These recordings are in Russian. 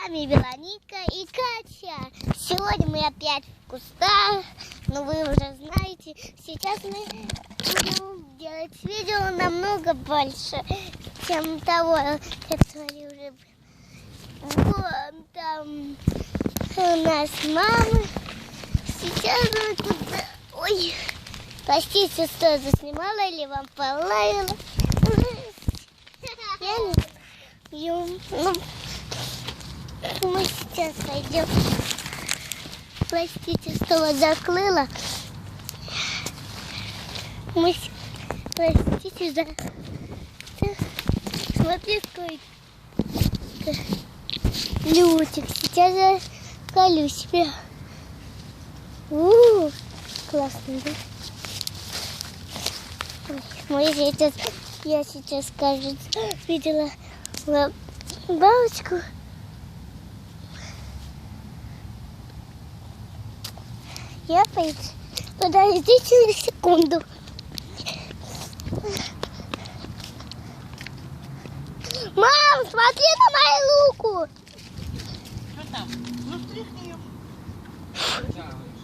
вами Вероника и Катя. Сегодня мы опять в кустах, но вы уже знаете, сейчас мы будем делать видео намного больше, чем того, которое уже было. Вон там у нас мама. Сейчас мы куда... Ой, простите, что заснимала или вам полаяла. Я не... Мы сейчас пойдем. Простите, что вас закрыла. Простите за... Смотри, какой лютик. Сейчас я колю себя. Классно, да? Я сейчас, кажется, видела бабочку. Я пойду. Подождите секунду. Мам, смотри на мою луку. Что там? Ну, стряхни ее.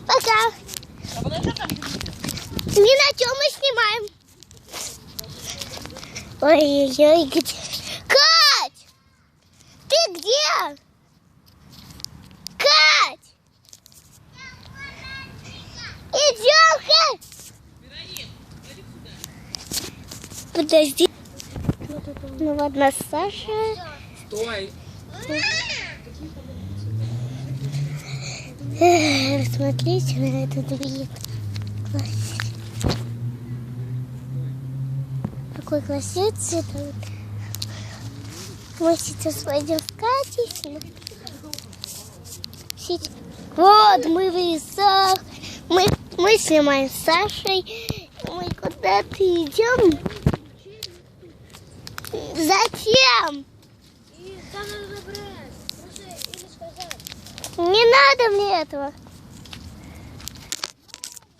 Пока. А вы на что там? Ни на чем мы снимаем. Ой-ой-ой, где? Кать! Ты где? Кать! Идем, Кать! Подожди. Ну вот нас Саша. Стой! Смотрите на этот вид. Какой классный цвет. Мы сейчас пойдем с Катей. Вот мы в лесах. Мы снимаем с Сашей. Мы куда-то идем. Зачем? Не надо мне этого.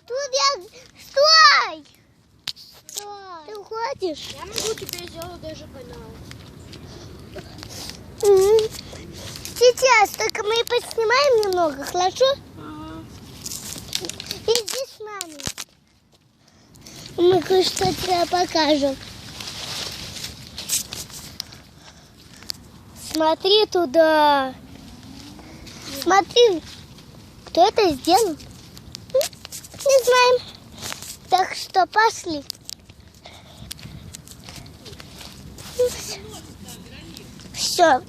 Тут я... Стой! Стой! Ты уходишь? Я могу тебе сделать даже канал. Сейчас, только мы поснимаем немного, хорошо? Иди с нами. Мы кое-что тебе покажем. Смотри туда. Смотри, кто это сделал? Не знаем. Так что пошли. Все.